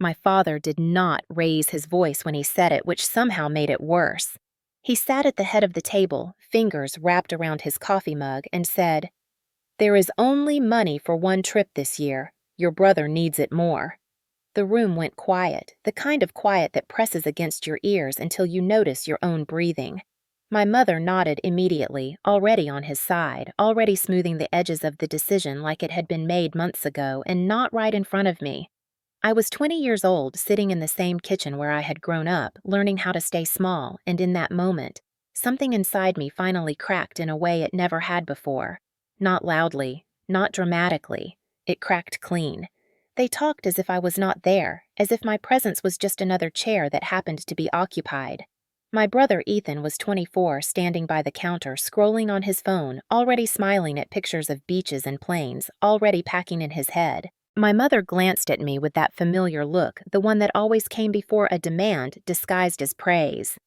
My father did not raise his voice when he said it, which somehow made it worse. He sat at the head of the table, fingers wrapped around his coffee mug, and said, "There is only money for one trip this year. Your brother needs it more." The room went quiet, the kind of quiet that presses against your ears until you notice your own breathing. My mother nodded immediately, already on his side, already smoothing the edges of the decision like it had been made months ago and not right in front of me. I was 20 years old, sitting in the same kitchen where I had grown up, learning how to stay small, and in that moment, something inside me finally cracked in a way it never had before. Not loudly, not dramatically. It cracked clean. They talked as if I was not there, as if my presence was just another chair that happened to be occupied. My brother Ethan was 24, standing by the counter, scrolling on his phone, already smiling at pictures of beaches and planes, already packing in his head. My mother glanced at me with that familiar look, the one that always came before a demand disguised as praise.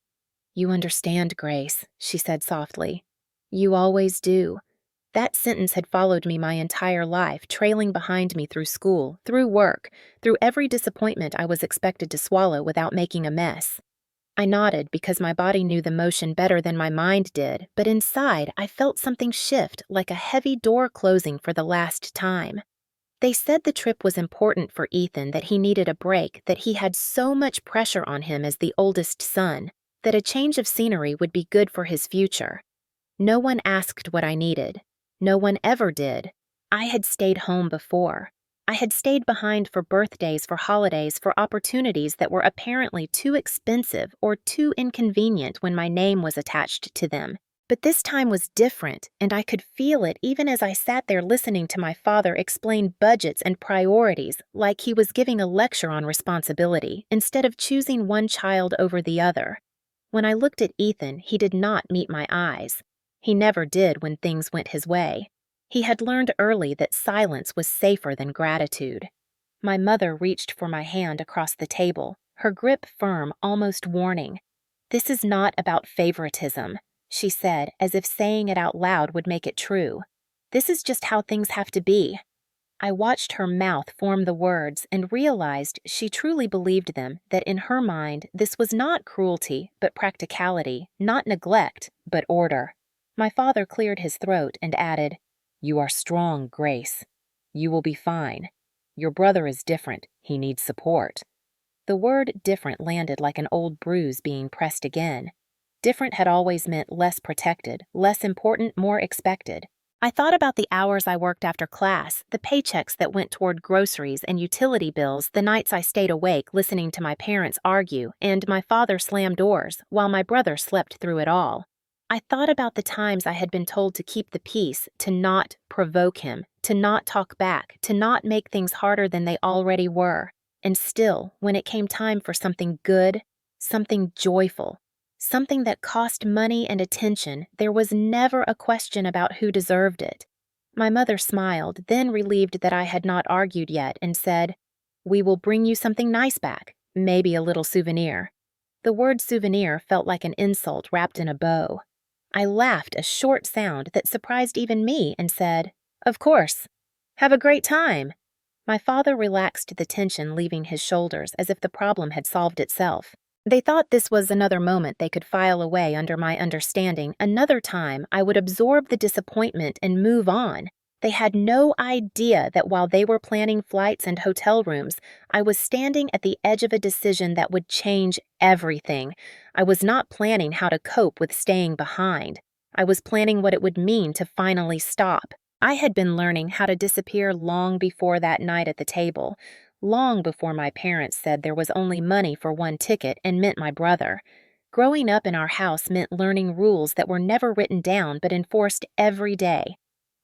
"You understand, Grace," she said softly. "You always do." That sentence had followed me my entire life, trailing behind me through school, through work, through every disappointment I was expected to swallow without making a mess. I nodded because my body knew the motion better than my mind did, but inside I felt something shift, like a heavy door closing for the last time. They said the trip was important for Ethan, that he needed a break, that he had so much pressure on him as the oldest son, that a change of scenery would be good for his future. No one asked what I needed. No one ever did. I had stayed home before. I had stayed behind for birthdays, for holidays, for opportunities that were apparently too expensive or too inconvenient when my name was attached to them. But this time was different, and I could feel it even as I sat there listening to my father explain budgets and priorities like he was giving a lecture on responsibility instead of choosing one child over the other. When I looked at Ethan, he did not meet my eyes. He never did when things went his way. He had learned early that silence was safer than gratitude. My mother reached for my hand across the table, her grip firm, almost warning. "This is not about favoritism," she said, as if saying it out loud would make it true. "This is just how things have to be." I watched her mouth form the words and realized she truly believed them, that in her mind this was not cruelty, but practicality, not neglect, but order. My father cleared his throat and added, "You are strong, Grace. You will be fine. Your brother is different. He needs support." The word different landed like an old bruise being pressed again. Different had always meant less protected, less important, more expected. I thought about the hours I worked after class, the paychecks that went toward groceries and utility bills, the nights I stayed awake listening to my parents argue and my father slam doors while my brother slept through it all. I thought about the times I had been told to keep the peace, to not provoke him, to not talk back, to not make things harder than they already were. And still, when it came time for something good, something joyful, something that cost money and attention, there was never a question about who deserved it. My mother smiled, then relieved that I had not argued yet, and said, "We will bring you something nice back, maybe a little souvenir." The word souvenir felt like an insult wrapped in a bow. I laughed a short sound that surprised even me and said, "Of course. Have a great time." My father relaxed the tension leaving his shoulders as if the problem had solved itself. They thought this was another moment they could file away under my understanding, another time I would absorb the disappointment and move on. They had no idea that while they were planning flights and hotel rooms, I was standing at the edge of a decision that would change everything. I was not planning how to cope with staying behind. I was planning what it would mean to finally stop. I had been learning how to disappear long before that night at the table, long before my parents said there was only money for one ticket and meant my brother. Growing up in our house meant learning rules that were never written down but enforced every day.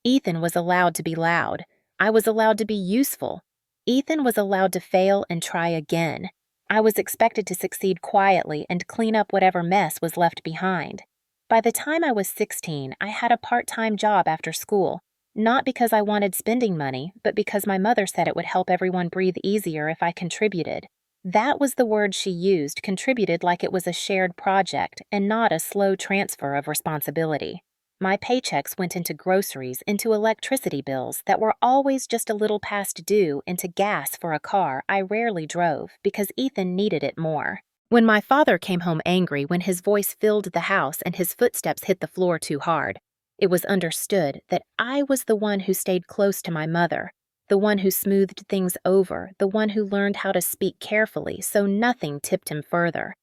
Ethan was allowed to be loud. I was allowed to be useful. Ethan was allowed to fail and try again. I was expected to succeed quietly and clean up whatever mess was left behind. By the time I was 16, I had a part-time job after school, not because I wanted spending money, but because my mother said it would help everyone breathe easier if I contributed. That was the word she used, contributed, like it was a shared project and not a slow transfer of responsibility. My paychecks went into groceries, into electricity bills that were always just a little past due, into gas for a car I rarely drove because Ethan needed it more. When my father came home angry when his voice filled the house and his footsteps hit the floor too hard, it was understood that I was the one who stayed close to my mother, the one who smoothed things over, the one who learned how to speak carefully so nothing tipped him further.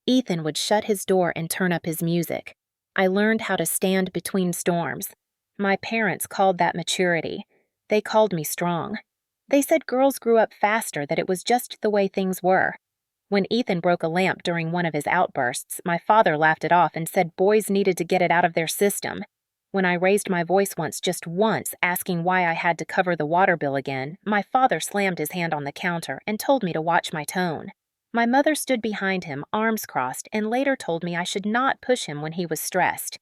Ethan would shut his door and turn up his music. I learned how to stand between storms. My parents called that maturity. They called me strong. They said girls grew up faster, that it was just the way things were. When Ethan broke a lamp during one of his outbursts, my father laughed it off and said boys needed to get it out of their system. When I raised my voice once, just once, asking why I had to cover the water bill again, my father slammed his hand on the counter and told me to watch my tone. My mother stood behind him, arms crossed, and later told me I should not push him when he was stressed.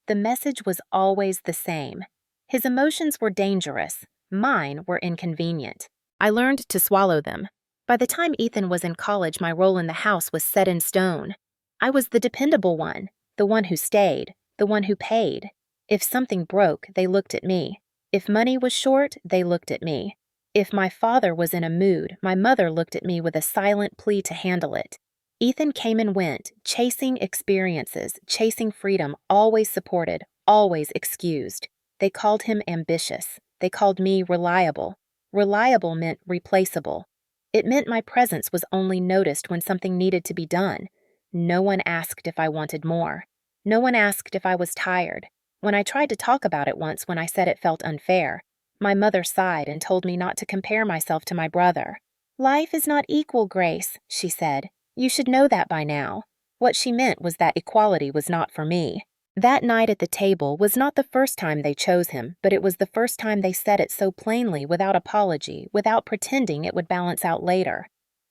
The message was always the same. His emotions were dangerous. Mine were inconvenient. I learned to swallow them. By the time Ethan was in college, my role in the house was set in stone. I was the dependable one, the one who stayed, the one who paid. If something broke, they looked at me. If money was short, they looked at me. If my father was in a mood, my mother looked at me with a silent plea to handle it. Ethan came and went, chasing experiences, chasing freedom, always supported, always excused. They called him ambitious. They called me reliable. Reliable meant replaceable. It meant my presence was only noticed when something needed to be done. No one asked if I wanted more. No one asked if I was tired. When I tried to talk about it once when I said it felt unfair, my mother sighed and told me not to compare myself to my brother. "Life is not equal, Grace," she said. "You should know that by now." What she meant was that equality was not for me. That night at the table was not the first time they chose him, but it was the first time they said it so plainly, without apology, without pretending it would balance out later.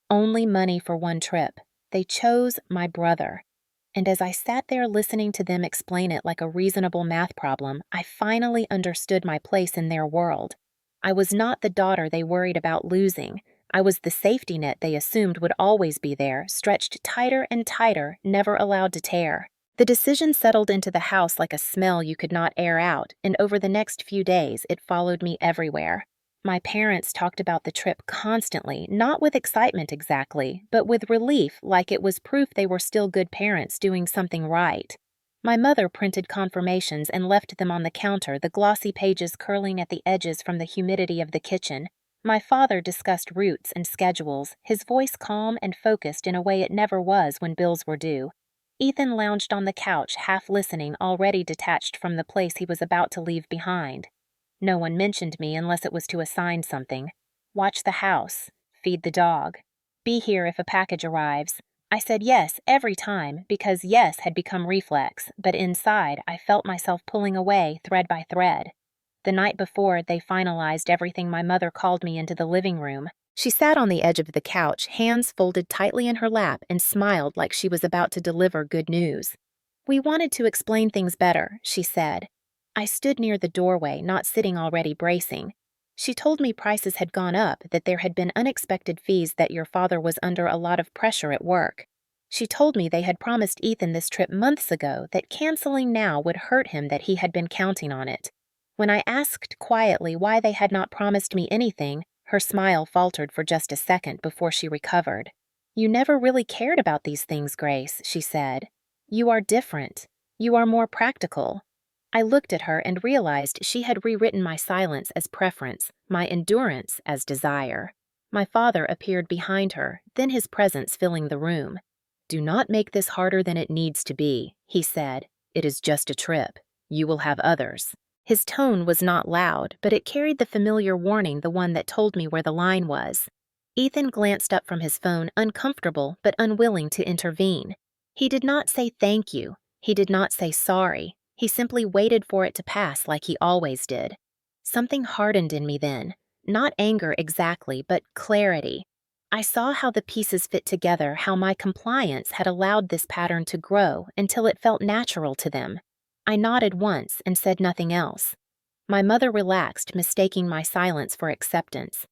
Only money for one trip. They chose my brother. And as I sat there listening to them explain it like a reasonable math problem, I finally understood my place in their world. I was not the daughter they worried about losing. I was the safety net they assumed would always be there, stretched tighter and tighter, never allowed to tear. The decision settled into the house like a smell you could not air out, and over the next few days it followed me everywhere. My parents talked about the trip constantly, not with excitement exactly, but with relief, like it was proof they were still good parents doing something right. My mother printed confirmations and left them on the counter, the glossy pages curling at the edges from the humidity of the kitchen. My father discussed routes and schedules, his voice calm and focused in a way it never was when bills were due. Ethan lounged on the couch, half listening, already detached from the place he was about to leave behind. No one mentioned me unless it was to assign something. Watch the house. Feed the dog. Be here if a package arrives. I said yes every time because yes had become reflex, but inside I felt myself pulling away thread by thread. The night before they finalized everything, my mother called me into the living room. She sat on the edge of the couch, hands folded tightly in her lap, and smiled like she was about to deliver good news. "We wanted to explain things better," she said. I stood near the doorway, not sitting already bracing. "She told me prices had gone up, that there had been unexpected fees, that your father was under a lot of pressure at work. She told me they had promised Ethan this trip months ago, that canceling now would hurt him, that he had been counting on it." When I asked quietly why they had not promised me anything, her smile faltered for just a second before she recovered. "You never really cared about these things, Grace," she said. "You are different. You are more practical." I looked at her and realized she had rewritten my silence as preference, my endurance as desire. My father appeared behind her, then his presence filling the room. "Do not make this harder than it needs to be," he said. "It is just a trip. You will have others." His tone was not loud, but it carried the familiar warning, the one that told me where the line was. Ethan glanced up from his phone, uncomfortable but unwilling to intervene. He did not say thank you. He did not say sorry. He simply waited for it to pass like he always did. Something hardened in me then. Not anger exactly, but clarity. I saw how the pieces fit together, how my compliance had allowed this pattern to grow until it felt natural to them. I nodded once and said nothing else. My mother relaxed, mistaking my silence for acceptance.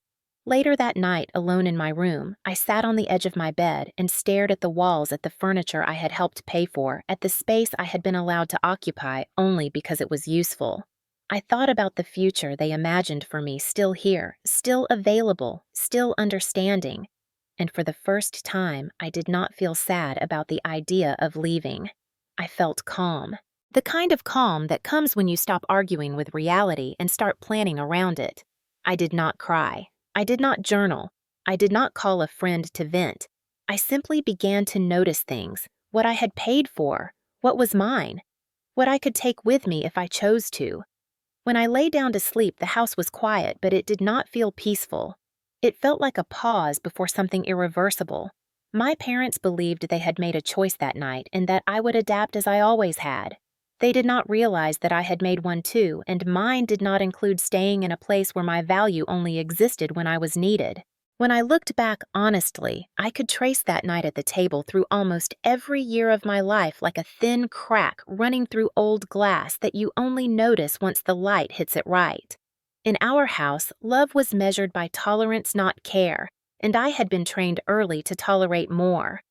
Later that night, alone in my room, I sat on the edge of my bed and stared at the walls, at the furniture I had helped pay for, at the space I had been allowed to occupy only because it was useful. I thought about the future they imagined for me, still here, still available, still understanding. And for the first time, I did not feel sad about the idea of leaving. I felt calm. The kind of calm that comes when you stop arguing with reality and start planning around it. I did not cry. I did not journal. I did not call a friend to vent. I simply began to notice things, what I had paid for, what was mine, what I could take with me if I chose to. When I lay down to sleep, the house was quiet, but it did not feel peaceful. It felt like a pause before something irreversible. My parents believed they had made a choice that night and that I would adapt as I always had. They did not realize that I had made one too, and mine did not include staying in a place where my value only existed when I was needed. When I looked back honestly, I could trace that night at the table through almost every year of my life like a thin crack running through old glass that you only notice once the light hits it right. In our house, love was measured by tolerance, not care, and I had been trained early to tolerate more.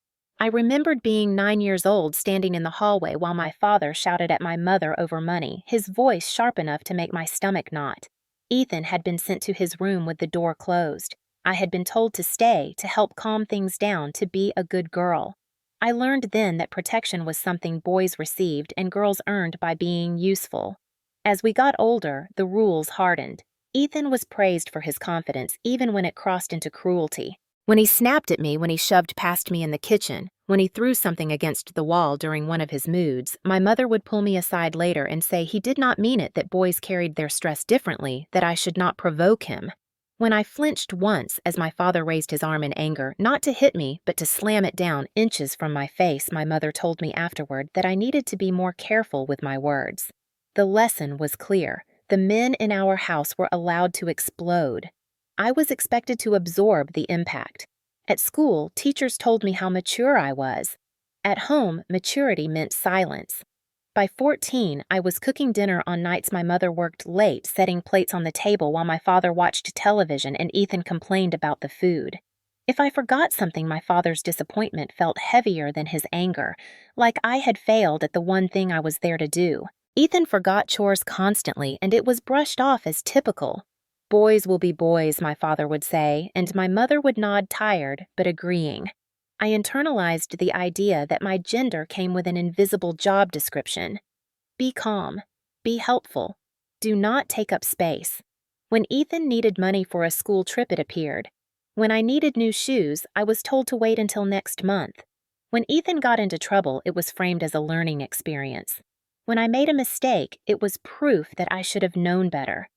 I remembered being 9 years old, standing in the hallway while my father shouted at my mother over money, his voice sharp enough to make my stomach knot. Ethan had been sent to his room with the door closed. I had been told to stay, to help calm things down, to be a good girl. I learned then that protection was something boys received and girls earned by being useful. As we got older, the rules hardened. Ethan was praised for his confidence, even when it crossed into cruelty. When he snapped at me when he shoved past me in the kitchen, when he threw something against the wall during one of his moods, my mother would pull me aside later and say he did not mean it, that boys carried their stress differently, that I should not provoke him. When I flinched once as my father raised his arm in anger, not to hit me, but to slam it down inches from my face, my mother told me afterward that I needed to be more careful with my words. The lesson was clear. The men in our house were allowed to explode. I was expected to absorb the impact. At school, teachers told me how mature I was. At home, maturity meant silence. By 14, I was cooking dinner on nights my mother worked late, setting plates on the table while my father watched television and Ethan complained about the food. If I forgot something, my father's disappointment felt heavier than his anger, like I had failed at the one thing I was there to do. Ethan forgot chores constantly, and it was brushed off as typical. Boys will be boys, my father would say, and my mother would nod tired, but agreeing. I internalized the idea that my gender came with an invisible job description. Be calm. Be helpful. Do not take up space. When Ethan needed money for a school trip, it appeared. When I needed new shoes, I was told to wait until next month. When Ethan got into trouble, it was framed as a learning experience. When I made a mistake, it was proof that I should have known better.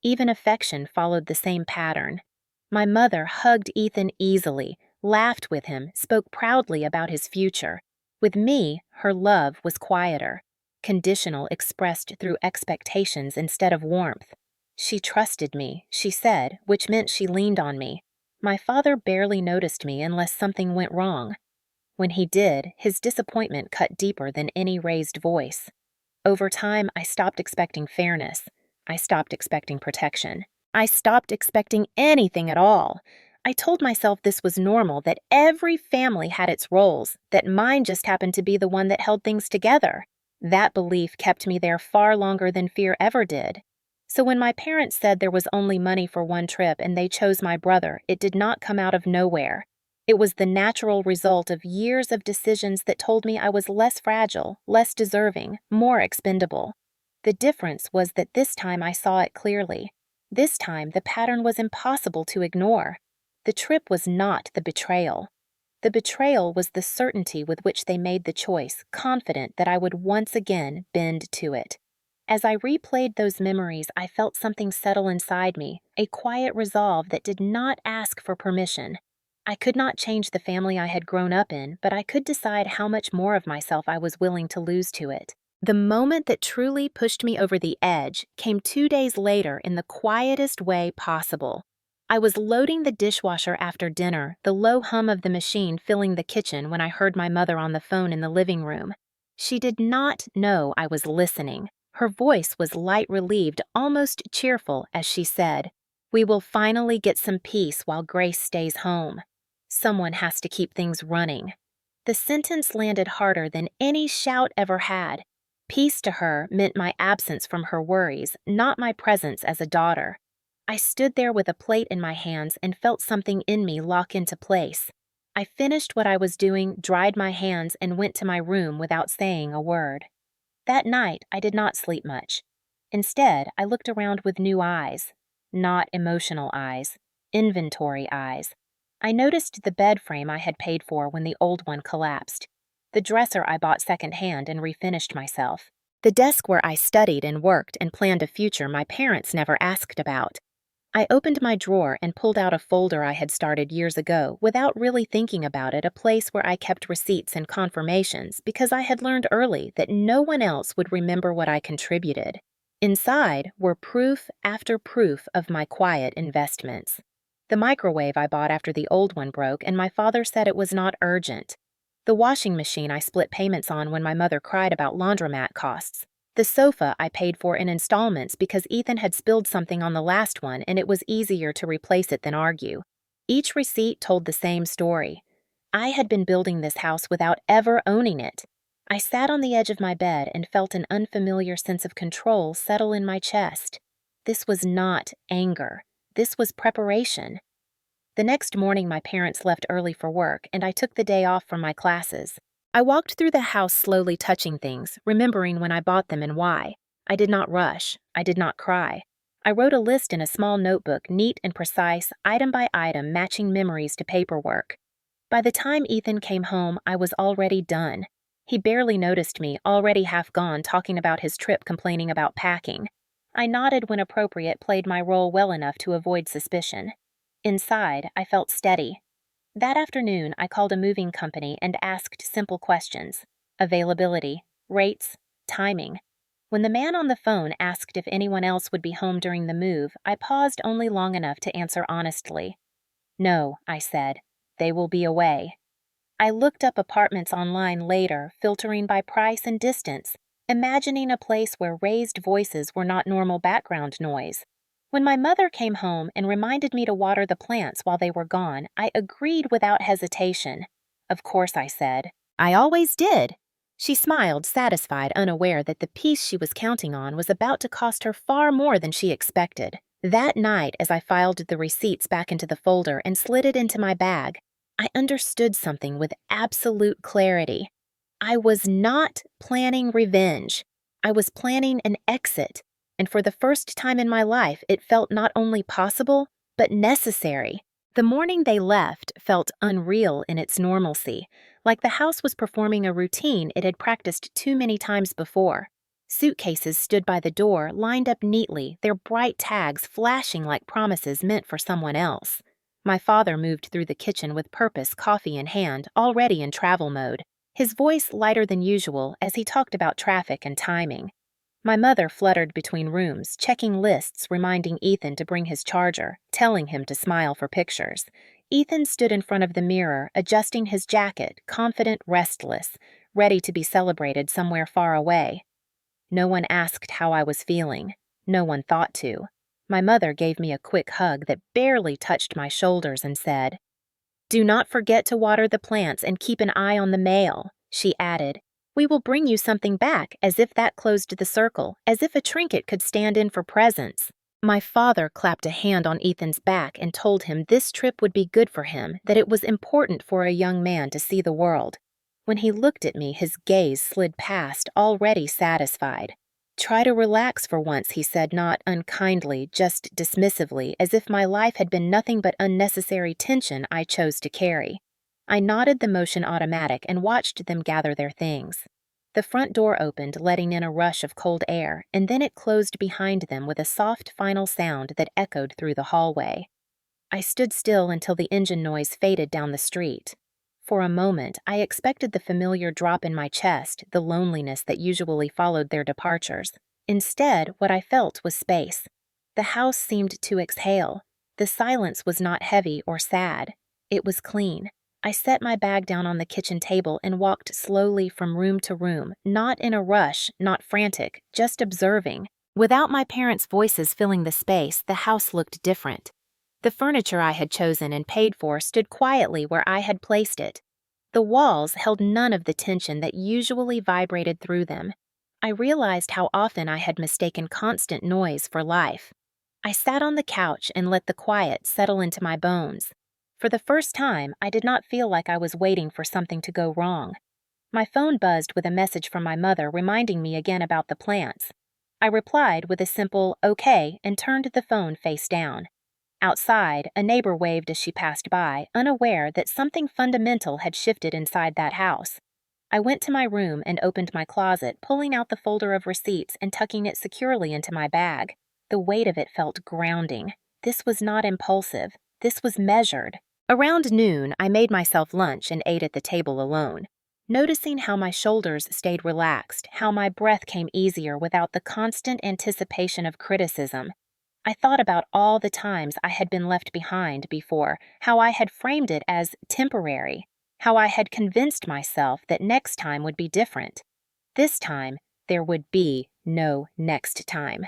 Even affection followed the same pattern. My mother hugged Ethan easily, laughed with him, spoke proudly about his future. With me, her love was quieter, conditional, expressed through expectations instead of warmth. She trusted me, she said, which meant she leaned on me. My father barely noticed me unless something went wrong. When he did, his disappointment cut deeper than any raised voice. Over time, I stopped expecting fairness. I stopped expecting protection. I stopped expecting anything at all. I told myself this was normal, that every family had its roles, that mine just happened to be the one that held things together. That belief kept me there far longer than fear ever did. So when my parents said there was only money for one trip and they chose my brother, it did not come out of nowhere. It was the natural result of years of decisions that told me I was less fragile, less deserving, more expendable. The difference was that this time I saw it clearly. This time the pattern was impossible to ignore. The trip was not the betrayal. The betrayal was the certainty with which they made the choice, confident that I would once again bend to it. As I replayed those memories, I felt something settle inside me, a quiet resolve that did not ask for permission. I could not change the family I had grown up in, but I could decide how much more of myself I was willing to lose to it. The moment that truly pushed me over the edge came 2 days later in the quietest way possible. I was loading the dishwasher after dinner, the low hum of the machine filling the kitchen when I heard my mother on the phone in the living room. She did not know I was listening. Her voice was light relieved, almost cheerful, as she said, We will finally get some peace while Grace stays home. Someone has to keep things running. The sentence landed harder than any shout ever had. Peace to her meant my absence from her worries, not my presence as a daughter. I stood there with a plate in my hands and felt something in me lock into place. I finished what I was doing, dried my hands, and went to my room without saying a word. That night, I did not sleep much. Instead, I looked around with new eyes. Not emotional eyes, inventory eyes. I noticed the bed frame I had paid for when the old one collapsed, the dresser I bought secondhand and refinished myself, the desk where I studied and worked and planned a future my parents never asked about. I opened my drawer and pulled out a folder I had started years ago without really thinking about it, a place where I kept receipts and confirmations because I had learned early that no one else would remember what I contributed. Inside were proof after proof of my quiet investments. The microwave I bought after the old one broke, and my father said it was not urgent. The washing machine I split payments on when my mother cried about laundromat costs. The sofa I paid for in installments because Ethan had spilled something on the last one and it was easier to replace it than argue. Each receipt told the same story. I had been building this house without ever owning it. I sat on the edge of my bed and felt an unfamiliar sense of control settle in my chest. This was not anger. This was preparation. The next morning, my parents left early for work, and I took the day off from my classes. I walked through the house slowly touching things, remembering when I bought them and why. I did not rush. I did not cry. I wrote a list in a small notebook, neat and precise, item by item, matching memories to paperwork. By the time Ethan came home, I was already done. He barely noticed me, already half gone, talking about his trip, complaining about packing. I nodded when appropriate, played my role well enough to avoid suspicion. Inside, I felt steady. That afternoon, I called a moving company and asked simple questions: availability, rates, timing. When the man on the phone asked if anyone else would be home during the move, I paused only long enough to answer honestly. No, I said. They will be away. I looked up apartments online later, filtering by price and distance, imagining a place where raised voices were not normal background noise. When my mother came home and reminded me to water the plants while they were gone, I agreed without hesitation. Of course, I said. I always did. She smiled, satisfied, unaware that the piece she was counting on was about to cost her far more than she expected. That night, as I filed the receipts back into the folder and slid it into my bag, I understood something with absolute clarity. I was not planning revenge. I was planning an exit. And for the first time in my life, it felt not only possible, but necessary. The morning they left felt unreal in its normalcy, like the house was performing a routine it had practiced too many times before. Suitcases stood by the door, lined up neatly, their bright tags flashing like promises meant for someone else. My father moved through the kitchen with purpose, coffee in hand, already in travel mode, his voice lighter than usual as he talked about traffic and timing. My mother fluttered between rooms, checking lists, reminding Ethan to bring his charger, telling him to smile for pictures. Ethan stood in front of the mirror, adjusting his jacket, confident, restless, ready to be celebrated somewhere far away. No one asked how I was feeling. No one thought to. My mother gave me a quick hug that barely touched my shoulders and said, "Do not forget to water the plants and keep an eye on the mail," she added. "We will bring you something back," as if that closed the circle, as if a trinket could stand in for presents. My father clapped a hand on Ethan's back and told him this trip would be good for him, that it was important for a young man to see the world. When he looked at me, his gaze slid past, already satisfied. "Try to relax for once," he said, not unkindly, just dismissively, as if my life had been nothing but unnecessary tension I chose to carry. I nodded, the motion automatic, and watched them gather their things. The front door opened, letting in a rush of cold air, and then it closed behind them with a soft final sound that echoed through the hallway. I stood still until the engine noise faded down the street. For a moment, I expected the familiar drop in my chest, the loneliness that usually followed their departures. Instead, what I felt was space. The house seemed to exhale. The silence was not heavy or sad. It was clean. I set my bag down on the kitchen table and walked slowly from room to room, not in a rush, not frantic, just observing. Without my parents' voices filling the space, the house looked different. The furniture I had chosen and paid for stood quietly where I had placed it. The walls held none of the tension that usually vibrated through them. I realized how often I had mistaken constant noise for life. I sat on the couch and let the quiet settle into my bones. For the first time, I did not feel like I was waiting for something to go wrong. My phone buzzed with a message from my mother reminding me again about the plants. I replied with a simple "okay" and turned the phone face down. Outside, a neighbor waved as she passed by, unaware that something fundamental had shifted inside that house. I went to my room and opened my closet, pulling out the folder of receipts and tucking it securely into my bag. The weight of it felt grounding. This was not impulsive. This was measured. Around noon, I made myself lunch and ate at the table alone. Noticing how my shoulders stayed relaxed, how my breath came easier without the constant anticipation of criticism, I thought about all the times I had been left behind before, how I had framed it as temporary, how I had convinced myself that next time would be different. This time, there would be no next time.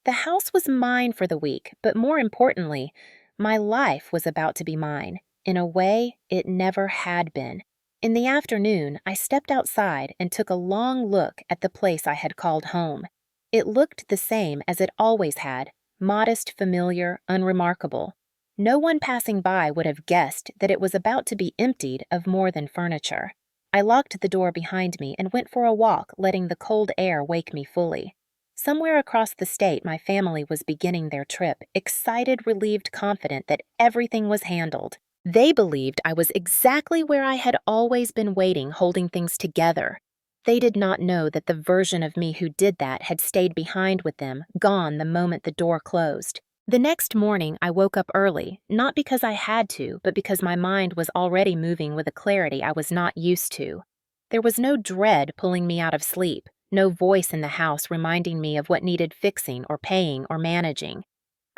The house was mine for the week, but more importantly, my life was about to be mine, in a way it never had been. In the afternoon, I stepped outside and took a long look at the place I had called home. It looked the same as it always had. Modest, familiar, unremarkable. No one passing by would have guessed that it was about to be emptied of more than furniture. I locked the door behind me and went for a walk, letting the cold air wake me fully. Somewhere across the state, my family was beginning their trip, excited, relieved, confident that everything was handled. They believed I was exactly where I had always been waiting, holding things together. They did not know that the version of me who did that had stayed behind with them, gone the moment the door closed. The next morning, I woke up early, not because I had to, but because my mind was already moving with a clarity I was not used to. There was no dread pulling me out of sleep, no voice in the house reminding me of what needed fixing or paying or managing.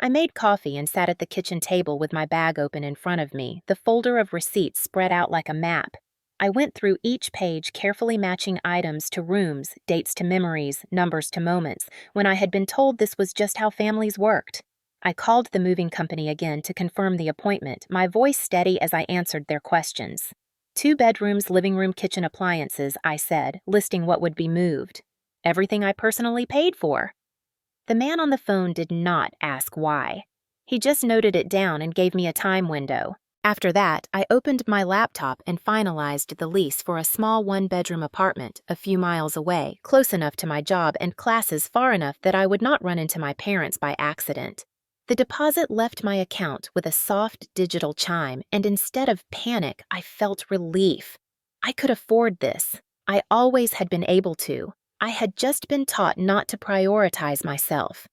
I made coffee and sat at the kitchen table with my bag open in front of me, the folder of receipts spread out like a map. I went through each page, carefully matching items to rooms, dates to memories, numbers to moments, when I had been told this was just how families worked. I called the moving company again to confirm the appointment, my voice steady as I answered their questions. 2 bedrooms, living room, kitchen appliances, I said, listing what would be moved. Everything I personally paid for. The man on the phone did not ask why. He just noted it down and gave me a time window. After that, I opened my laptop and finalized the lease for a small 1-bedroom apartment a few miles away, close enough to my job and classes far enough that I would not run into my parents by accident. The deposit left my account with a soft digital chime, and instead of panic, I felt relief. I could afford this. I always had been able to. I had just been taught not to prioritize myself.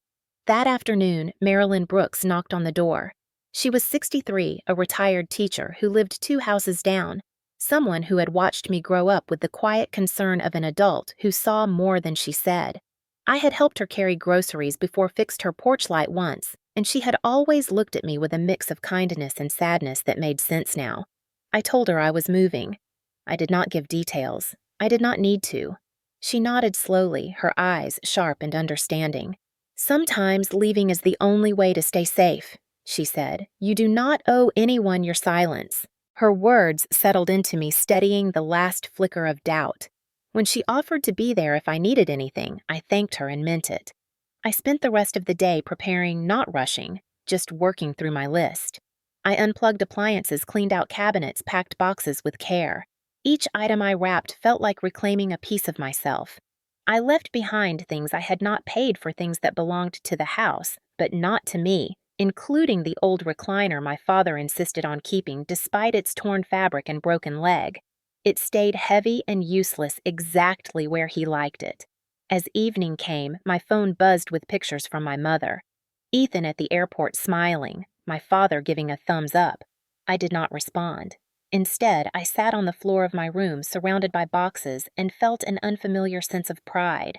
That afternoon, Marilyn Brooks knocked on the door. She was 63, a retired teacher who lived 2 houses down, someone who had watched me grow up with the quiet concern of an adult who saw more than she said. I had helped her carry groceries before fixed her porch light once, and she had always looked at me with a mix of kindness and sadness that made sense now. I told her I was moving. I did not give details. I did not need to. She nodded slowly, her eyes sharp and understanding. "Sometimes leaving is the only way to stay safe," she said. "You do not owe anyone your silence." Her words settled into me, steadying the last flicker of doubt. When she offered to be there if I needed anything, I thanked her and meant it. I spent the rest of the day preparing, not rushing, just working through my list. I unplugged appliances, cleaned out cabinets, packed boxes with care. Each item I wrapped felt like reclaiming a piece of myself. I left behind things I had not paid for, things that belonged to the house, but not to me, including the old recliner my father insisted on keeping despite its torn fabric and broken leg. It stayed heavy and useless exactly where he liked it. As evening came, my phone buzzed with pictures from my mother. Ethan at the airport smiling, my father giving a thumbs up. I did not respond. Instead, I sat on the floor of my room surrounded by boxes and felt an unfamiliar sense of pride.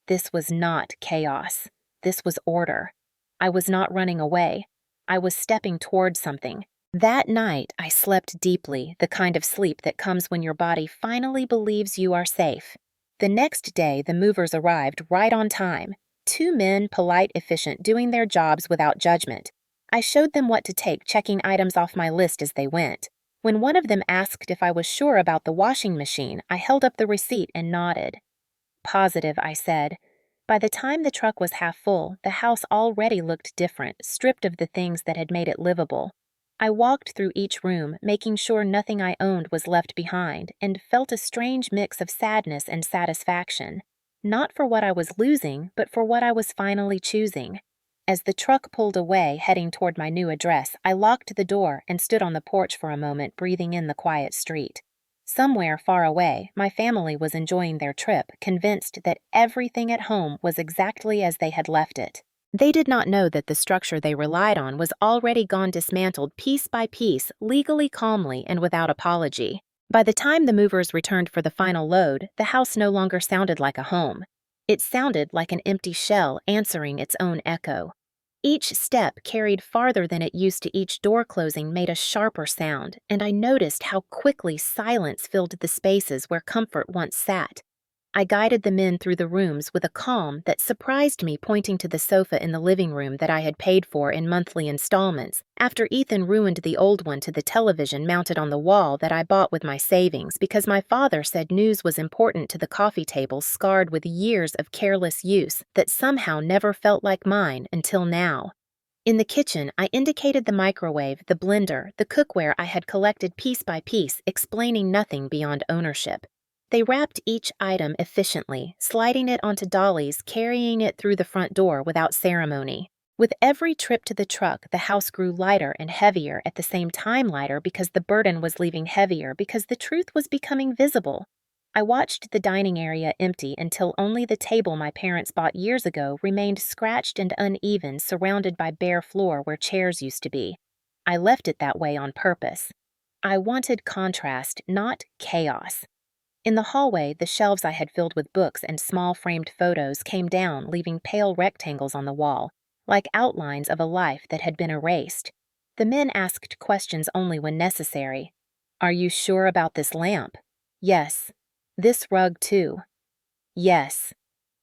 This was not chaos. This was order. I was not running away. I was stepping toward something. That night, I slept deeply, the kind of sleep that comes when your body finally believes you are safe. The next day, the movers arrived right on time. Two men, polite, efficient, doing their jobs without judgment. I showed them what to take, checking items off my list as they went. When one of them asked if I was sure about the washing machine, I held up the receipt and nodded. Positive, I said. By the time the truck was half full, the house already looked different, stripped of the things that had made it livable. I walked through each room, making sure nothing I owned was left behind, and felt a strange mix of sadness and satisfaction. Not for what I was losing, but for what I was finally choosing. As the truck pulled away, heading toward my new address, I locked the door and stood on the porch for a moment, breathing in the quiet street. Somewhere far away, my family was enjoying their trip, convinced that everything at home was exactly as they had left it. They did not know that the structure they relied on was already gone dismantled piece by piece, legally, calmly, and without apology. By the time the movers returned for the final load, the house no longer sounded like a home. It sounded like an empty shell answering its own echo. Each step carried farther than it used to, each door closing made a sharper sound, and I noticed how quickly silence filled the spaces where comfort once sat. I guided the men through the rooms with a calm that surprised me, pointing to the sofa in the living room that I had paid for in monthly installments, after Ethan ruined the old one, to the television mounted on the wall that I bought with my savings because my father said news was important, to the coffee table scarred with years of careless use that somehow never felt like mine until now. In the kitchen, I indicated the microwave, the blender, the cookware I had collected piece by piece, explaining nothing beyond ownership. They wrapped each item efficiently, sliding it onto dollies, carrying it through the front door without ceremony. With every trip to the truck, the house grew lighter and heavier, at the same time lighter because the burden was leaving heavier, because the truth was becoming visible. I watched the dining area empty until only the table my parents bought years ago remained scratched and uneven, surrounded by bare floor where chairs used to be. I left it that way on purpose. I wanted contrast, not chaos. In the hallway, the shelves I had filled with books and small framed photos came down, leaving pale rectangles on the wall, like outlines of a life that had been erased. The men asked questions only when necessary. "Are you sure about this lamp?" "Yes." "This rug too?" "Yes."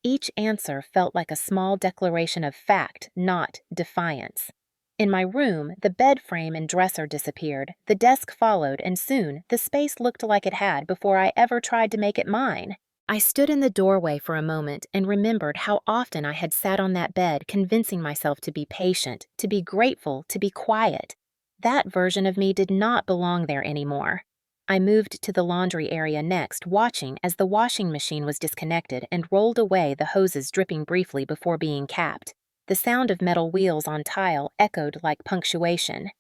Each answer felt like a small declaration of fact, not defiance. In my room, the bed frame and dresser disappeared, the desk followed, and soon the space looked like it had before I ever tried to make it mine. I stood in the doorway for a moment and remembered how often I had sat on that bed, convincing myself to be patient, to be grateful, to be quiet. That version of me did not belong there anymore. I moved to the laundry area next, watching as the washing machine was disconnected and rolled away, the hoses dripping briefly before being capped. The sound of metal wheels on tile echoed like punctuation.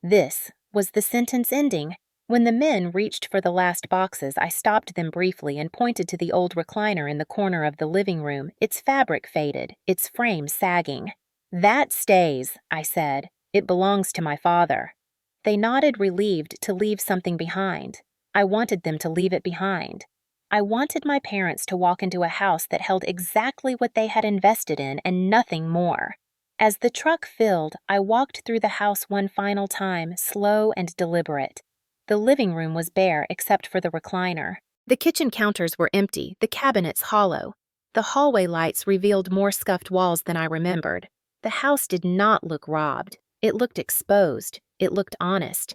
This was the sentence ending. When the men reached for the last boxes, I stopped them briefly and pointed to the old recliner in the corner of the living room, its fabric faded, its frame sagging. "That stays," I said. "It belongs to my father." They nodded, relieved to leave something behind. I wanted them to leave it behind. I wanted my parents to walk into a house that held exactly what they had invested in and nothing more. As the truck filled, I walked through the house one final time, slow and deliberate. The living room was bare except for the recliner. The kitchen counters were empty, the cabinets hollow. The hallway lights revealed more scuffed walls than I remembered. The house did not look robbed. It looked exposed. It looked honest.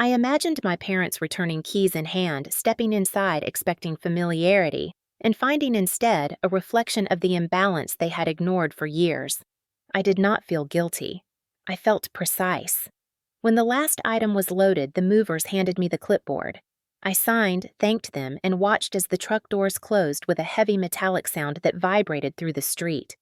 I imagined my parents returning, keys in hand, stepping inside expecting familiarity, and finding instead a reflection of the imbalance they had ignored for years. I did not feel guilty. I felt precise. When the last item was loaded, the movers handed me the clipboard. I signed, thanked them, and watched as the truck doors closed with a heavy metallic sound that vibrated through the street.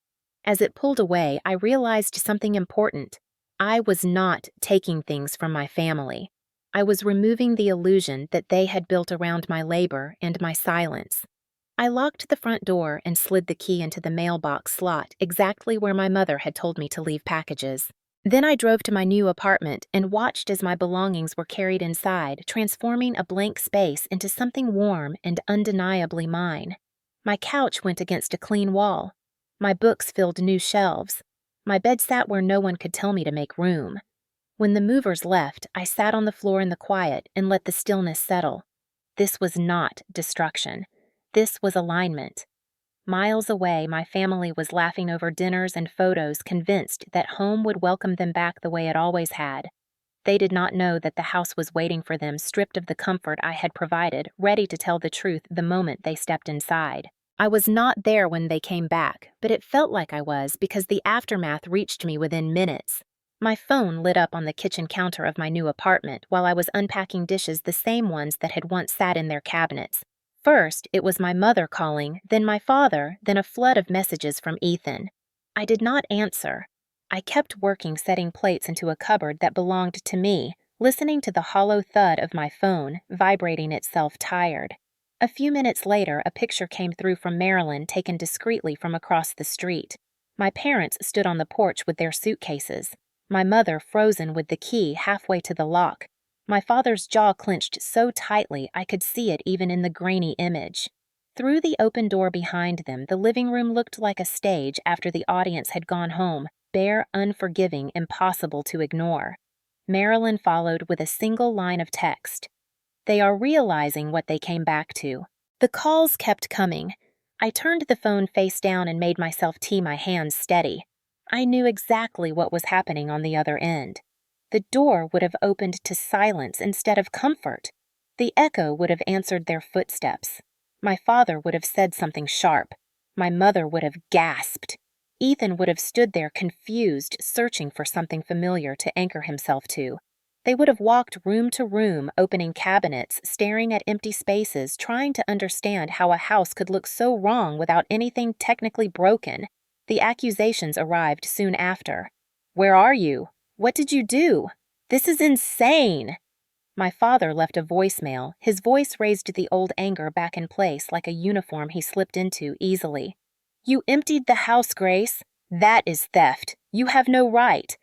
As it pulled away, I realized something important. I was not taking things from my family. I was removing the illusion that they had built around my labor and my silence. I locked the front door and slid the key into the mailbox slot, exactly where my mother had told me to leave packages. Then I drove to my new apartment and watched as my belongings were carried inside, transforming a blank space into something warm and undeniably mine. My couch went against a clean wall. My books filled new shelves. My bed sat where no one could tell me to make room. When the movers left, I sat on the floor in the quiet and let the stillness settle. This was not destruction. This was alignment. Miles away, my family was laughing over dinners and photos, convinced that home would welcome them back the way it always had. They did not know that the house was waiting for them, stripped of the comfort I had provided, ready to tell the truth the moment they stepped inside. I was not there when they came back, but it felt like I was because the aftermath reached me within minutes. My phone lit up on the kitchen counter of my new apartment while I was unpacking dishes, the same ones that had once sat in their cabinets. First, it was my mother calling, then my father, then a flood of messages from Ethan. I did not answer. I kept working, setting plates into a cupboard that belonged to me, listening to the hollow thud of my phone, vibrating itself tired. A few minutes later, a picture came through from Marilyn, taken discreetly from across the street. My parents stood on the porch with their suitcases. My mother frozen with the key halfway to the lock. My father's jaw clenched so tightly I could see it even in the grainy image. Through the open door behind them, the living room looked like a stage after the audience had gone home, bare, unforgiving, impossible to ignore. Marilyn followed with a single line of text. They are realizing what they came back to. The calls kept coming. I turned the phone face down and made myself tee my hands steady. I knew exactly what was happening on the other end. The door would have opened to silence instead of comfort. The echo would have answered their footsteps. My father would have said something sharp. My mother would have gasped. Ethan would have stood there confused, searching for something familiar to anchor himself to. They would have walked room to room, opening cabinets, staring at empty spaces, trying to understand how a house could look so wrong without anything technically broken. The accusations arrived soon after. "Where are you? What did you do? This is insane!" My father left a voicemail. His voice raised the old anger back in place like a uniform he slipped into easily. "You emptied the house, Grace. That is theft. You have no right."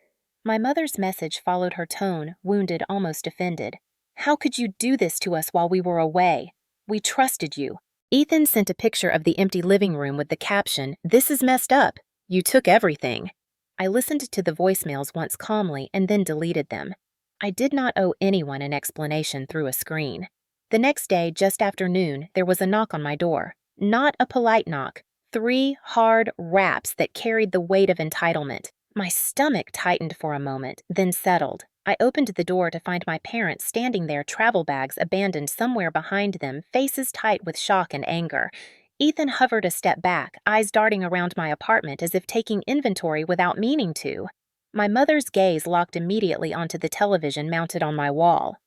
My mother's message followed her tone, wounded, almost offended. "How could you do this to us while we were away? We trusted you." Ethan sent a picture of the empty living room with the caption, "This is messed up. You took everything." I listened to the voicemails once calmly and then deleted them. I did not owe anyone an explanation through a screen. The next day, just after noon, there was a knock on my door. Not a polite knock. 3 hard raps that carried the weight of entitlement. My stomach tightened for a moment, then settled. I opened the door to find my parents standing there, travel bags abandoned somewhere behind them, faces tight with shock and anger. Ethan hovered a step back, eyes darting around my apartment as if taking inventory without meaning to. My mother's gaze locked immediately onto the television mounted on my wall.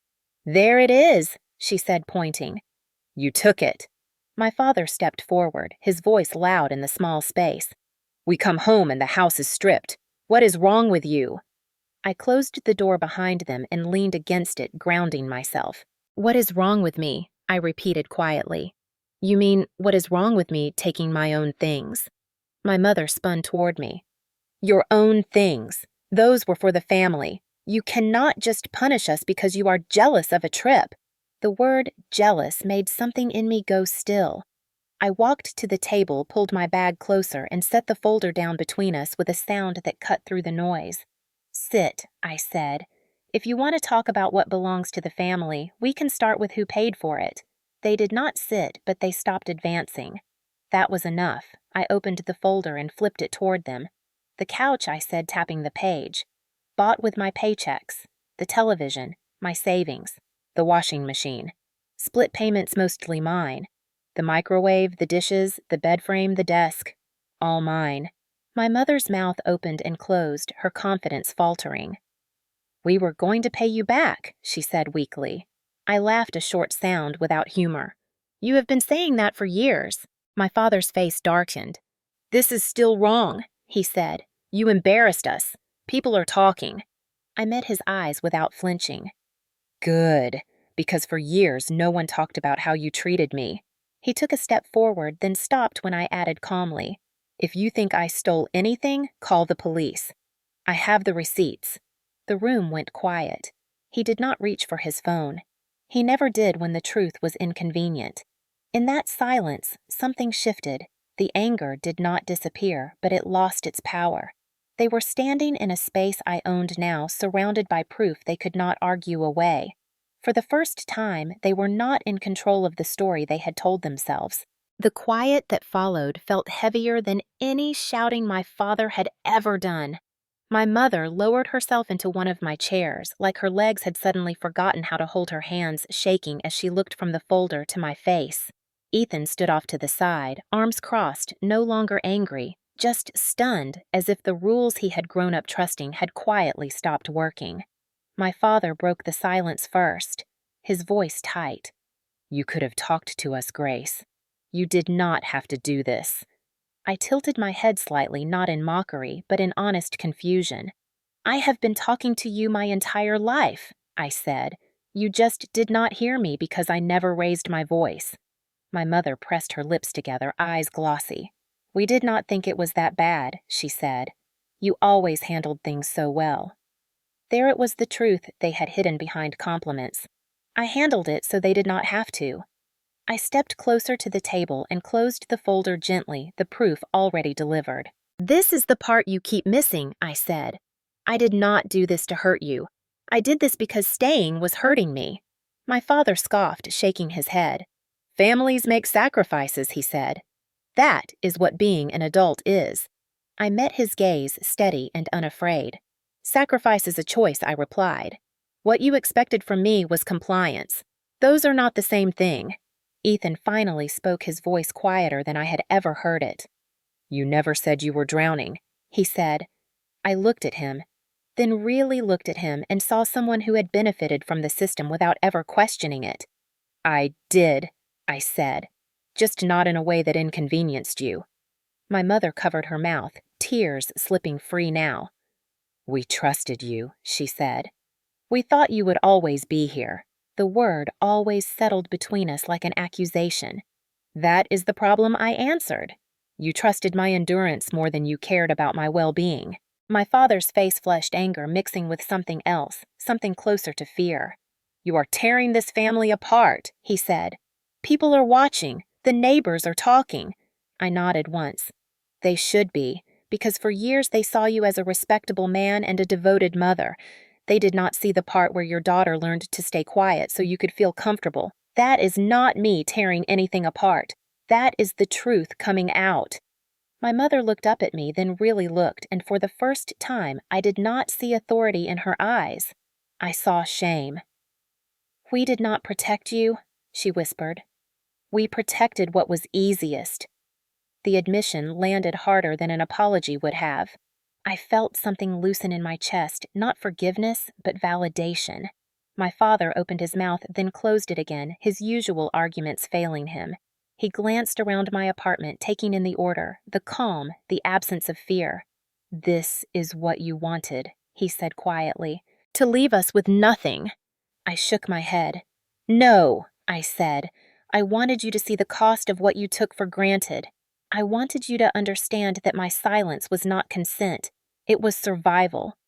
"There it is," she said, pointing. "You took it." My father stepped forward, his voice loud in the small space. "We come home and the house is stripped. What is wrong with you?" I closed the door behind them and leaned against it, grounding myself. "What is wrong with me?" I repeated quietly. "You mean, what is wrong with me taking my own things?" My mother spun toward me. "Your own things. Those were for the family. You cannot just punish us because you are jealous of a trip." The word jealous made something in me go still. I walked to the table, pulled my bag closer, and set the folder down between us with a sound that cut through the noise. "Sit," I said. "If you want to talk about what belongs to the family, we can start with who paid for it." They did not sit, but they stopped advancing. That was enough. I opened the folder and flipped it toward them. "The couch," I said, tapping the page. "Bought with my paychecks. The television, my savings. The washing machine. Split payments mostly mine. The microwave, the dishes, the bed frame, the desk. All mine." My mother's mouth opened and closed, her confidence faltering. "We were going to pay you back," she said weakly. I laughed, a short sound without humor. "You have been saying that for years." My father's face darkened. "This is still wrong," he said. "You embarrassed us. People are talking." I met his eyes without flinching. "Good, because for years no one talked about how you treated me." He took a step forward, then stopped when I added calmly, "If you think I stole anything, call the police. I have the receipts." The room went quiet. He did not reach for his phone. He never did when the truth was inconvenient. In that silence, something shifted. The anger did not disappear, but it lost its power. They were standing in a space I owned now, surrounded by proof they could not argue away. For the first time, they were not in control of the story they had told themselves. The quiet that followed felt heavier than any shouting my father had ever done. My mother lowered herself into one of my chairs, like her legs had suddenly forgotten how to hold her hands, shaking as she looked from the folder to my face. Ethan stood off to the side, arms crossed, no longer angry, just stunned, as if the rules he had grown up trusting had quietly stopped working. My father broke the silence first, his voice tight. "You could have talked to us, Grace. You did not have to do this." I tilted my head slightly, not in mockery, but in honest confusion. "I have been talking to you my entire life," I said. "You just did not hear me because I never raised my voice." My mother pressed her lips together, eyes glossy. "We did not think it was that bad," she said. "You always handled things so well." There it was, the truth they had hidden behind compliments. I handled it so they did not have to. I stepped closer to the table and closed the folder gently, the proof already delivered. "This is the part you keep missing," I said. "I did not do this to hurt you. I did this because staying was hurting me." My father scoffed, shaking his head. "Families make sacrifices," he said. "That is what being an adult is." I met his gaze, steady and unafraid. "Sacrifice is a choice," I replied. "What you expected from me was compliance. Those are not the same thing." Ethan finally spoke, his voice quieter than I had ever heard it. "You never said you were drowning," he said. I looked at him, then really looked at him and saw someone who had benefited from the system without ever questioning it. "I did," I said, "just not in a way that inconvenienced you." My mother covered her mouth, tears slipping free now. "We trusted you," she said. "We thought you would always be here." The word always settled between us like an accusation. "That is the problem," I answered. "You trusted my endurance more than you cared about my well-being." My father's face flushed anger mixing with something else, something closer to fear. "You are tearing this family apart," he said. "People are watching. The neighbors are talking." I nodded once. "They should be, because for years they saw you as a respectable man and a devoted mother. They did not see the part where your daughter learned to stay quiet so you could feel comfortable. That is not me tearing anything apart. That is the truth coming out." My mother looked up at me, then really looked, and for the first time I did not see authority in her eyes. I saw shame. "We did not protect you," she whispered. "We protected what was easiest." The admission landed harder than an apology would have. I felt something loosen in my chest, not forgiveness, but validation. My father opened his mouth, then closed it again, his usual arguments failing him. He glanced around my apartment, taking in the order, the calm, the absence of fear. "This is what you wanted," he said quietly. "To leave us with nothing." I shook my head. "No," I said. "I wanted you to see the cost of what you took for granted. I wanted you to understand that my silence was not consent. It was survival."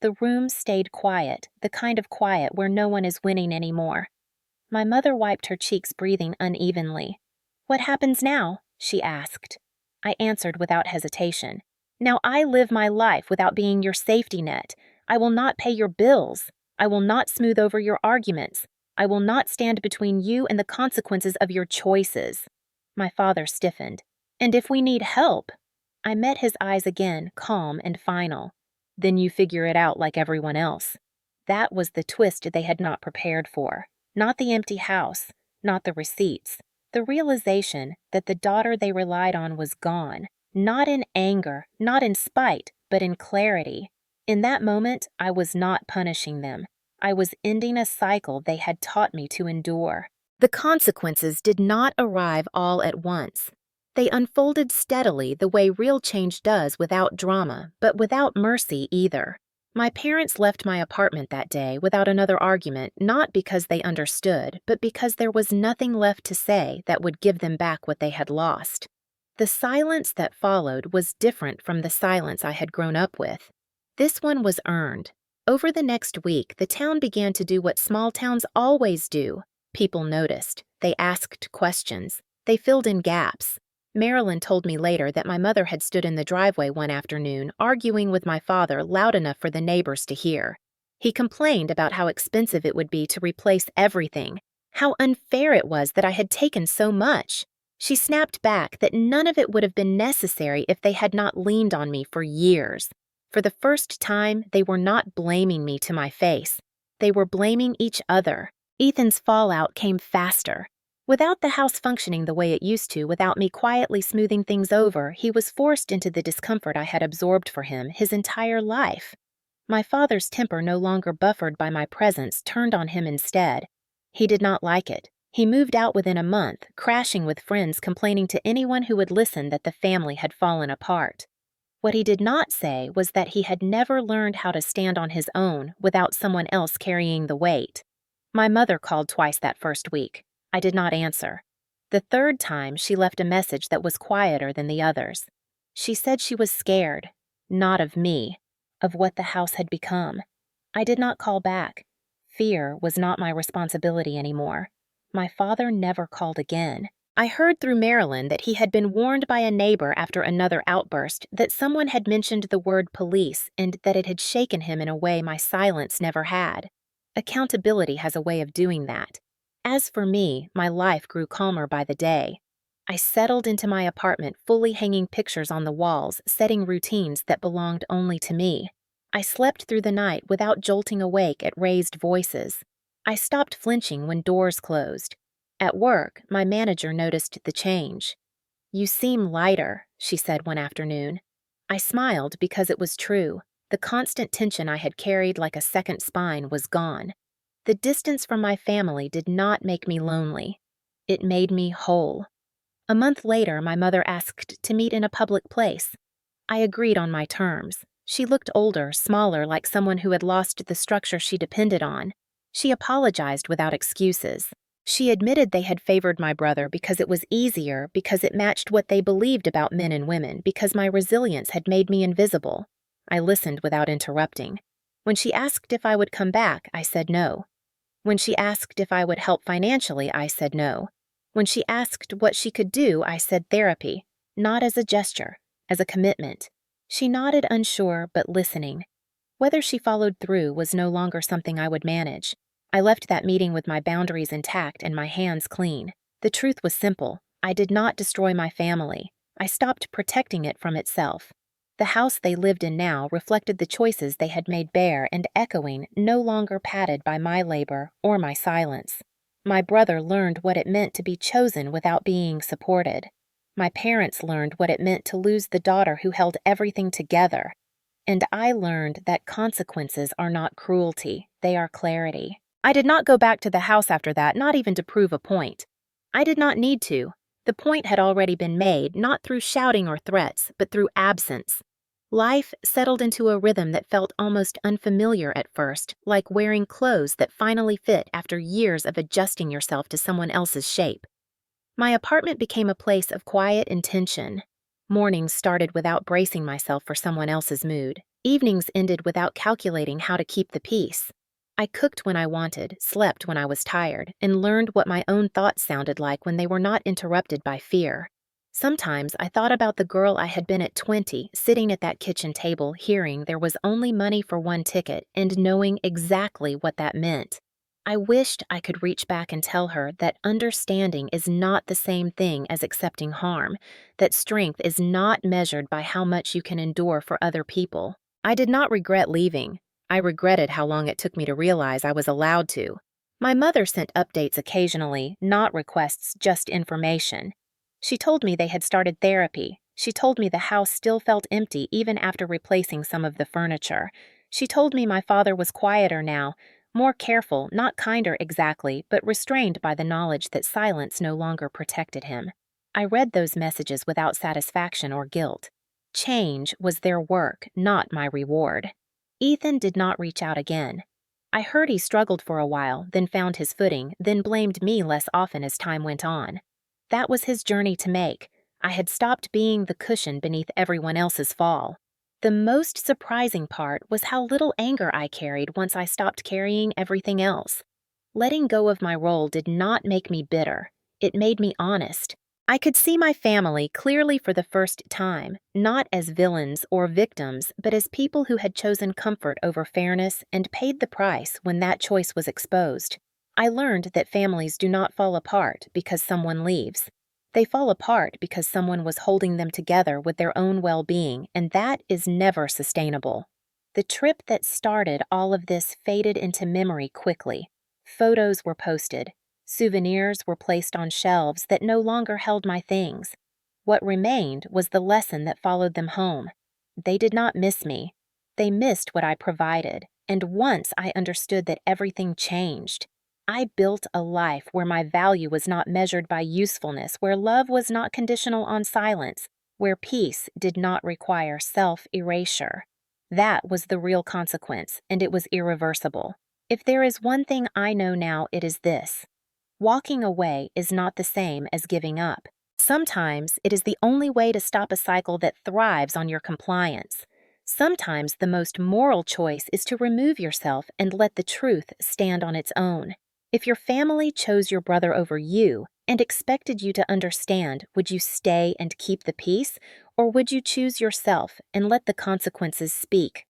The room stayed quiet, the kind of quiet where no one is winning anymore. My mother wiped her cheeks, breathing unevenly. "What happens now?" she asked. I answered without hesitation. "Now I live my life without being your safety net. I will not pay your bills. I will not smooth over your arguments. I will not stand between you and the consequences of your choices." My father stiffened. "And if we need help?" I met his eyes again, calm and final. "Then you figure it out like everyone else." That was the twist they had not prepared for. Not the empty house, not the receipts. The realization that the daughter they relied on was gone, not in anger, not in spite, but in clarity. In that moment, I was not punishing them. I was ending a cycle they had taught me to endure. The consequences did not arrive all at once. They unfolded steadily, the way real change does, without drama, but without mercy either. My parents left my apartment that day without another argument, not because they understood, but because there was nothing left to say that would give them back what they had lost. The silence that followed was different from the silence I had grown up with. This one was earned. Over the next week, the town began to do what small towns always do. People noticed. They asked questions. They filled in gaps. Marilyn told me later that my mother had stood in the driveway one afternoon, arguing with my father loud enough for the neighbors to hear. He complained about how expensive it would be to replace everything, how unfair it was that I had taken so much. She snapped back that none of it would have been necessary if they had not leaned on me for years. For the first time, they were not blaming me to my face. They were blaming each other. Ethan's fallout came faster. Without the house functioning the way it used to, without me quietly smoothing things over, he was forced into the discomfort I had absorbed for him his entire life. My father's temper, no longer buffered by my presence, turned on him instead. He did not like it. He moved out within a month, crashing with friends, complaining to anyone who would listen that the family had fallen apart. What he did not say was that he had never learned how to stand on his own without someone else carrying the weight. My mother called twice that first week. I did not answer. The third time, she left a message that was quieter than the others. She said she was scared, not of me, of what the house had become. I did not call back. Fear was not my responsibility anymore. My father never called again. I heard through Marilyn that he had been warned by a neighbor after another outburst that someone had mentioned the word police and that it had shaken him in a way my silence never had. Accountability has a way of doing that. As for me, my life grew calmer by the day. I settled into my apartment, fully hanging pictures on the walls, setting routines that belonged only to me. I slept through the night without jolting awake at raised voices. I stopped flinching when doors closed. At work, my manager noticed the change. "You seem lighter," she said one afternoon. I smiled because it was true. The constant tension I had carried like a second spine was gone. The distance from my family did not make me lonely. It made me whole. A month later, my mother asked to meet in a public place. I agreed on my terms. She looked older, smaller, like someone who had lost the structure she depended on. She apologized without excuses. She admitted they had favored my brother because it was easier, because it matched what they believed about men and women, because my resilience had made me invisible. I listened without interrupting. When she asked if I would come back, I said no. When she asked if I would help financially, I said no. When she asked what she could do, I said therapy, not as a gesture, as a commitment. She nodded, unsure, but listening. Whether she followed through was no longer something I would manage. I left that meeting with my boundaries intact and my hands clean. The truth was simple. I did not destroy my family. I stopped protecting it from itself. The house they lived in now reflected the choices they had made bare and echoing, no longer padded by my labor or my silence. My brother learned what it meant to be chosen without being supported. My parents learned what it meant to lose the daughter who held everything together. And I learned that consequences are not cruelty, they are clarity. I did not go back to the house after that, not even to prove a point. I did not need to. The point had already been made, not through shouting or threats, but through absence. Life settled into a rhythm that felt almost unfamiliar at first, like wearing clothes that finally fit after years of adjusting yourself to someone else's shape. My apartment became a place of quiet intention. Mornings started without bracing myself for someone else's mood. Evenings ended without calculating how to keep the peace. I cooked when I wanted, slept when I was tired, and learned what my own thoughts sounded like when they were not interrupted by fear. Sometimes I thought about the girl I had been at 20, sitting at that kitchen table, hearing there was only money for one ticket and knowing exactly what that meant. I wished I could reach back and tell her that understanding is not the same thing as accepting harm, that strength is not measured by how much you can endure for other people. I did not regret leaving. I regretted how long it took me to realize I was allowed to. My mother sent updates occasionally, not requests, just information. She told me they had started therapy. She told me the house still felt empty even after replacing some of the furniture. She told me my father was quieter now, more careful, not kinder exactly, but restrained by the knowledge that silence no longer protected him. I read those messages without satisfaction or guilt. Change was their work, not my reward. Ethan did not reach out again. I heard he struggled for a while, then found his footing, then blamed me less often as time went on. That was his journey to make. I had stopped being the cushion beneath everyone else's fall. The most surprising part was how little anger I carried once I stopped carrying everything else. Letting go of my role did not make me bitter. It made me honest. I could see my family clearly for the first time, not as villains or victims, but as people who had chosen comfort over fairness and paid the price when that choice was exposed. I learned that families do not fall apart because someone leaves. They fall apart because someone was holding them together with their own well-being, and that is never sustainable. The trip that started all of this faded into memory quickly. Photos were posted. Souvenirs were placed on shelves that no longer held my things. What remained was the lesson that followed them home. They did not miss me. They missed what I provided, and once I understood that everything changed. I built a life where my value was not measured by usefulness, where love was not conditional on silence, where peace did not require self-erasure. That was the real consequence, and it was irreversible. If there is one thing I know now, it is this. Walking away is not the same as giving up. Sometimes it is the only way to stop a cycle that thrives on your compliance. Sometimes the most moral choice is to remove yourself and let the truth stand on its own. If your family chose your brother over you and expected you to understand, would you stay and keep the peace, or would you choose yourself and let the consequences speak?